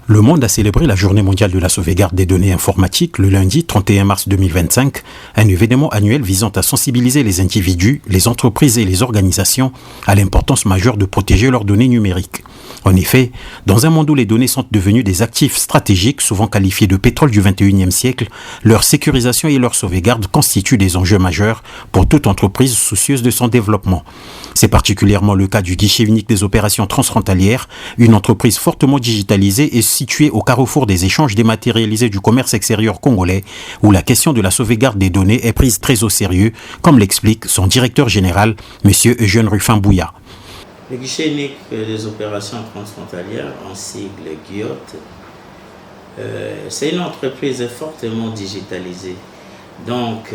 Le monde a célébré la Journée mondiale de la sauvegarde des données informatiques le lundi 31 mars 2025, un événement annuel visant à sensibiliser les individus, les entreprises et les organisations à l'importance majeure de protéger leurs données numériques. En effet, dans un monde où les données sont devenues des actifs stratégiques, souvent qualifiés de pétrole du XXIe siècle, leur sécurisation et leur sauvegarde constituent des enjeux majeurs pour toute entreprise soucieuse de son développement. C'est particulièrement le cas du guichet unique des opérations transfrontalières, une entreprise fortement digitalisée et située au carrefour des échanges dématérialisés du commerce extérieur congolais, où la question de la sauvegarde des données est prise très au sérieux, comme l'explique son directeur général, M. Eugène Rufin-Bouya. Le guichet unique des opérations transfrontalières, en sigle GUIOT, c'est une entreprise fortement digitalisée. Donc,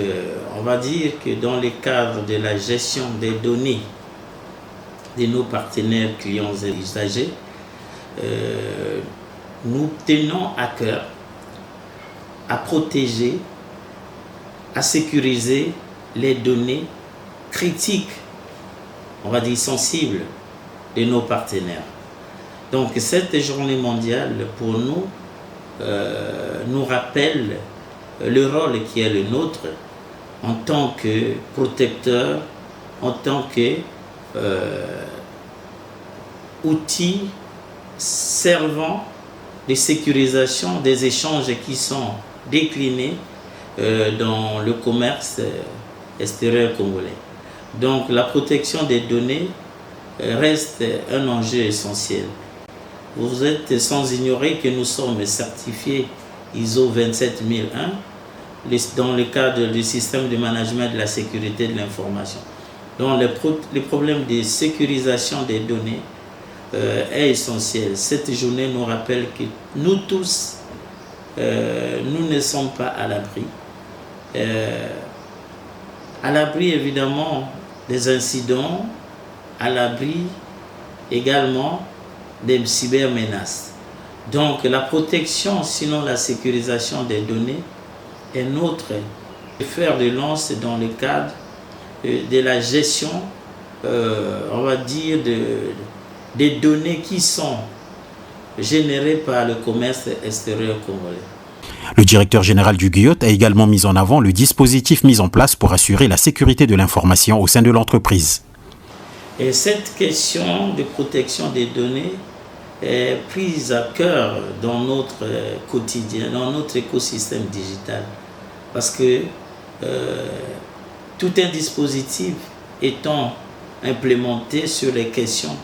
on va dire que dans le cadre de la gestion des données de nos partenaires, clients et usagers, nous tenons à cœur à protéger, à sécuriser les données critiques, on va dire sensibles, de nos partenaires. Donc cette journée mondiale pour nous nous rappelle le rôle qui est le nôtre en tant que protecteur, en tant que outil servant de sécurisation des échanges qui sont déclinés dans le commerce extérieur congolais. Donc la protection des données reste un enjeu essentiel. Vous êtes sans ignorer que nous sommes certifiés ISO 27001 dans le cadre du système de management de la sécurité de l'information. Donc le problème de sécurisation des données est essentiel. Cette journée nous rappelle que nous tous, nous ne sommes pas à l'abri. À l'abri évidemment des incidents, à l'abri également des cybermenaces. Donc la protection, sinon la sécurisation des données, est notre fer de lance dans le cadre de la gestion, on va dire, des données qui sont générées par le commerce extérieur congolais. Le directeur général du GUIOT a également mis en avant le dispositif mis en place pour assurer la sécurité de l'information au sein de l'entreprise. Et cette question de protection des données est prise à cœur dans notre quotidien, dans notre écosystème digital. Parce que tout un dispositif étant implémenté sur les questions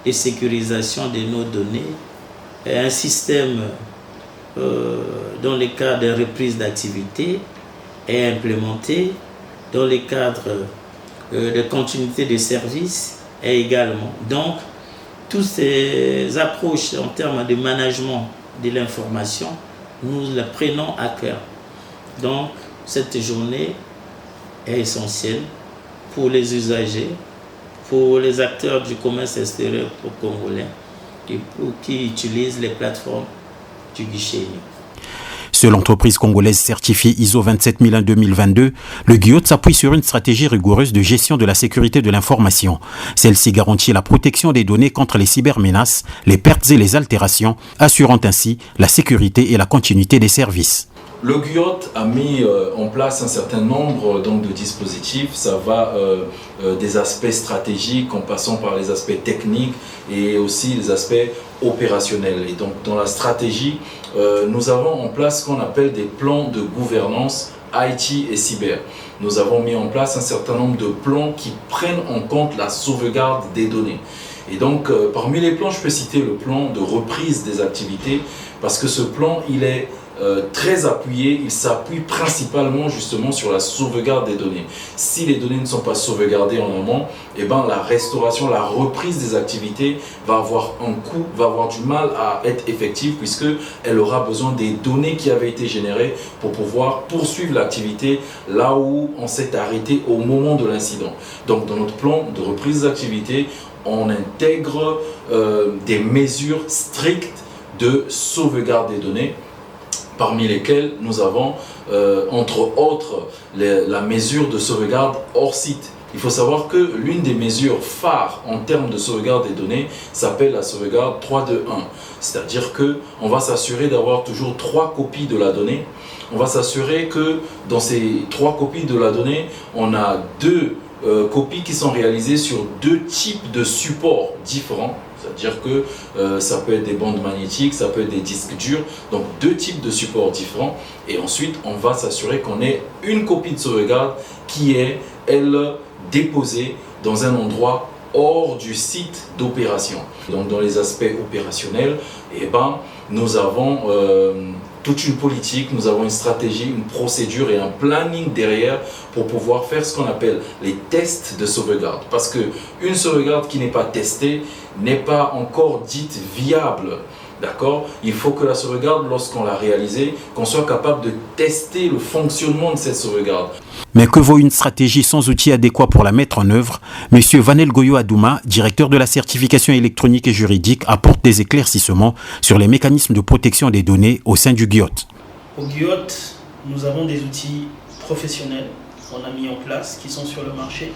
de sécurisation de nos données, un système dans le cadre de reprise d'activité est implémenté, dans le cadre de continuité de service est également. Donc, toutes ces approches en termes de management de l'information, nous les prenons à cœur. Donc, cette journée est essentielle pour les usagers, pour les acteurs du commerce extérieur congolais qui utilisent les plateformes du guichet unique. Seule l'entreprise congolaise certifiée ISO 27001-2022, le GUIOT s'appuie sur une stratégie rigoureuse de gestion de la sécurité de l'information. Celle-ci garantit la protection des données contre les cybermenaces, les pertes et les altérations, assurant ainsi la sécurité et la continuité des services. Le GUIOT a mis en place un certain nombre de dispositifs. Ça va des aspects stratégiques en passant par les aspects techniques et aussi les aspects opérationnels. Et donc dans la stratégie, nous avons en place ce qu'on appelle des plans de gouvernance IT et cyber. Nous avons mis en place un certain nombre de plans qui prennent en compte la sauvegarde des données. Et donc parmi les plans, je peux citer le plan de reprise des activités parce que ce plan, il est très appuyé, il s'appuie principalement justement sur la sauvegarde des données. Si les données ne sont pas sauvegardées en amont, la restauration, la reprise des activités va avoir un coût, va avoir du mal à être effective puisqu'elle aura besoin des données qui avaient été générées pour pouvoir poursuivre l'activité là où on s'est arrêté au moment de l'incident. Donc dans notre plan de reprise des activités, on intègre des mesures strictes de sauvegarde des données, parmi lesquels nous avons, entre autres, la mesure de sauvegarde hors site. il faut savoir que l'une des mesures phares en termes de sauvegarde des données s'appelle la sauvegarde 3-2-1. C'est-à-dire qu'on va s'assurer d'avoir toujours 3 copies de la donnée. On va s'assurer que dans ces 3 copies de la donnée, on a 2 copies qui sont réalisées sur 2 types de supports différents. C'est-à-dire que ça peut être des bandes magnétiques, ça peut être des disques durs, donc 2 types de supports différents. Et ensuite, on va s'assurer qu'on ait une copie de sauvegarde qui est, elle, déposée dans un endroit hors du site d'opération. Donc dans les aspects opérationnels, eh ben, nous avons toute une politique, nous avons une stratégie, une procédure et un planning derrière pour pouvoir faire ce qu'on appelle les tests de sauvegarde. Parce qu'une sauvegarde qui n'est pas testée n'est pas encore dite viable. D'accord ? Il faut que la sauvegarde, lorsqu'on l'a réalisée, qu'on soit capable de tester le fonctionnement de cette sauvegarde. Mais que vaut une stratégie sans outils adéquats pour la mettre en œuvre ? Monsieur Vanel Goyo Adouma, directeur de la certification électronique et juridique, apporte des éclaircissements sur les mécanismes de protection des données au sein du GIOT. Au GIOT, nous avons des outils professionnels qu'on a mis en place, qui sont sur le marché,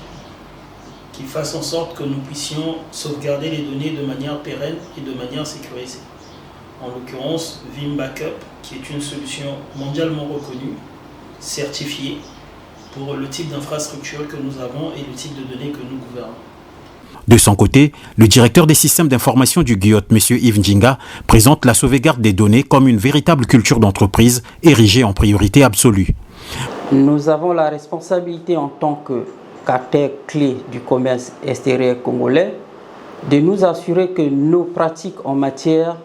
qui fassent en sorte que nous puissions sauvegarder les données de manière pérenne et de manière sécurisée. En l'occurrence, Vim Backup, qui est une solution mondialement reconnue, certifiée, pour le type d'infrastructure que nous avons et le type de données que nous gouvernons. De son côté, le directeur des systèmes d'information du GIOT, M. Yves Njinga, présente la sauvegarde des données comme une véritable culture d'entreprise érigée en priorité absolue. Nous avons la responsabilité en tant qu'acteur clé du commerce extérieur congolais de nous assurer que nos pratiques en matière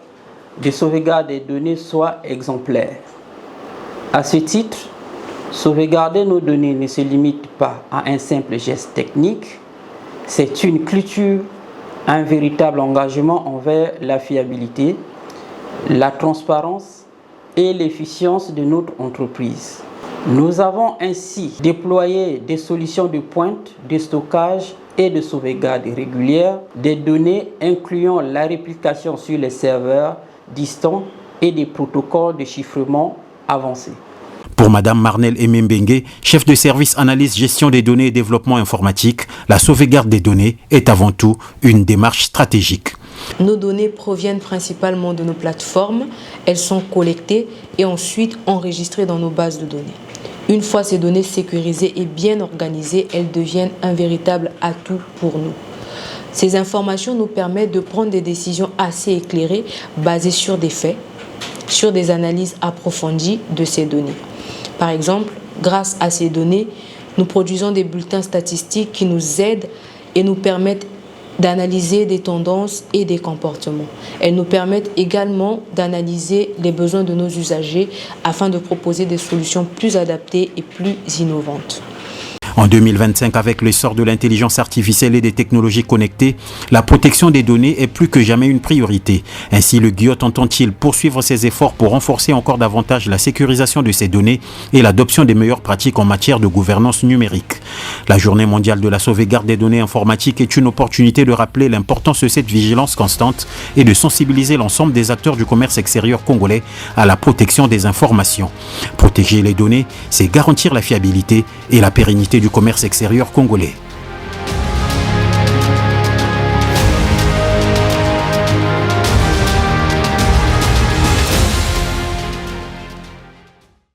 de sauvegarde des données soient exemplaires. À ce titre, sauvegarder nos données ne se limite pas à un simple geste technique, c'est une culture, un véritable engagement envers la fiabilité, la transparence et l'efficience de notre entreprise. Nous avons ainsi déployé des solutions de pointe, de stockage et de sauvegarde régulière des données incluant la réplication sur les serveurs distants et des protocoles de chiffrement avancés. Pour Mme Marnel Emembengue, chef de service analyse gestion des données et développement informatique, la sauvegarde des données est avant tout une démarche stratégique. Nos données proviennent principalement de nos plateformes, elles sont collectées et ensuite enregistrées dans nos bases de données. Une fois ces données sécurisées et bien organisées, elles deviennent un véritable atout pour nous. Ces informations nous permettent de prendre des décisions assez éclairées, basées sur des faits, sur des analyses approfondies de ces données. Par exemple, grâce à ces données, nous produisons des bulletins statistiques qui nous aident et nous permettent d'analyser des tendances et des comportements. Elles nous permettent également d'analyser les besoins de nos usagers afin de proposer des solutions plus adaptées et plus innovantes. En 2025, avec l'essor de l'intelligence artificielle et des technologies connectées, la protection des données est plus que jamais une priorité. Ainsi, le GIOT entend-il poursuivre ses efforts pour renforcer encore davantage la sécurisation de ces données et l'adoption des meilleures pratiques en matière de gouvernance numérique. La Journée mondiale de la sauvegarde des données informatiques est une opportunité de rappeler l'importance de cette vigilance constante et de sensibiliser l'ensemble des acteurs du commerce extérieur congolais à la protection des informations. Protéger les données, c'est garantir la fiabilité et la pérennité du commerce extérieur congolais.